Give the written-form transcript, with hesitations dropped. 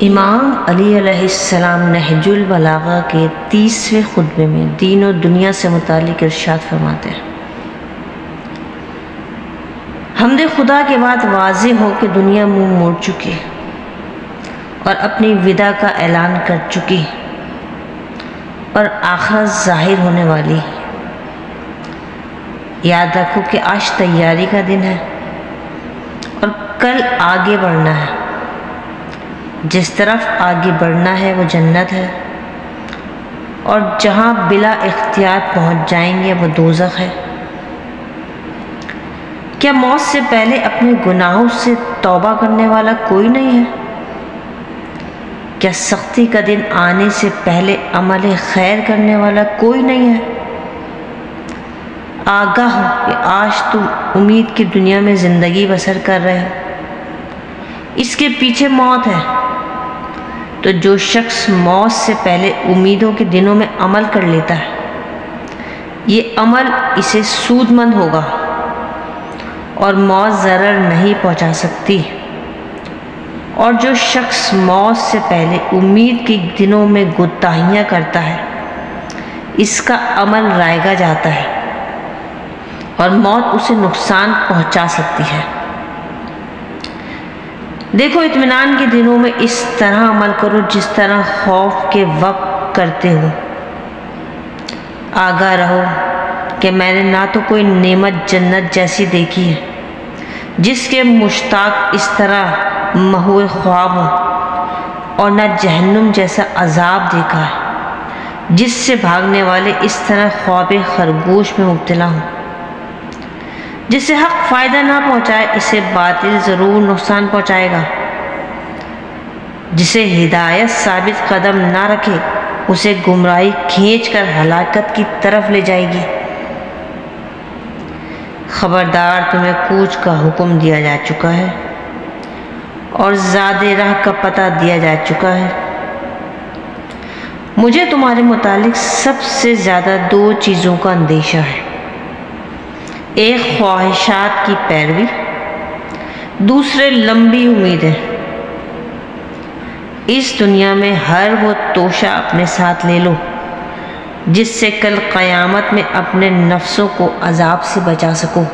امام علی علیہ السلام نہج البلاغہ کے 30ویں خطبے میں دین و دنیا سے متعلق ارشاد فرماتے ہیں، حمد خدا کے بعد واضح ہو کہ دنیا منہ موڑ چکی اور اپنی وداع کا اعلان کر چکی اور آخرت ظاہر ہونے والی۔ یاد رکھو کہ آج تیاری کا دن ہے اور کل آگے بڑھنا ہے۔ جس طرف آگے بڑھنا ہے وہ جنت ہے، اور جہاں بلا اختیار پہنچ جائیں گے وہ دوزخ ہے۔ کیا موت سے پہلے اپنے گناہوں سے توبہ کرنے والا کوئی نہیں ہے؟ کیا سختی کا دن آنے سے پہلے عمل خیر کرنے والا کوئی نہیں ہے؟ آگاہ ہو کہ آج تم امید کی دنیا میں زندگی بسر کر رہے ہو، اس کے پیچھے موت ہے۔ تو جو شخص موت سے پہلے امیدوں کے دنوں میں عمل کر لیتا ہے، یہ عمل اسے سود مند ہوگا اور موت ضرر نہیں پہنچا سکتی۔ اور جو شخص موت سے پہلے امید کے دنوں میں کوتاہیاں کرتا ہے، اس کا عمل رائگا جاتا ہے اور موت اسے نقصان پہنچا سکتی ہے۔ دیکھو، اطمینان کے دنوں میں اس طرح عمل کرو جس طرح خوف کے وقت کرتے ہو۔ آگاہ رہو کہ میں نے نہ تو کوئی نعمت جنت جیسی دیکھی ہے جس کے مشتاق اس طرح محو خواب ہوں، اور نہ جہنم جیسا عذاب دیکھا ہے جس سے بھاگنے والے اس طرح خواب خرگوش میں مبتلا ہوں۔ جسے حق فائدہ نہ پہنچائے، اسے باطل ضرور نقصان پہنچائے گا۔ جسے ہدایت ثابت قدم نہ رکھے، اسے گمراہی کھینچ کر ہلاکت کی طرف لے جائے گی۔ خبردار، تمہیں کوچ کا حکم دیا جا چکا ہے اور زاد راہ کا پتہ دیا جا چکا ہے۔ مجھے تمہارے متعلق سب سے زیادہ 2 چیزوں کا اندیشہ ہے، ایک خواہشات کی پیروی، دوسرے لمبی امیدیں۔ اس دنیا میں ہر وہ توشہ اپنے ساتھ لے لو جس سے کل قیامت میں اپنے نفسوں کو عذاب سے بچا سکو۔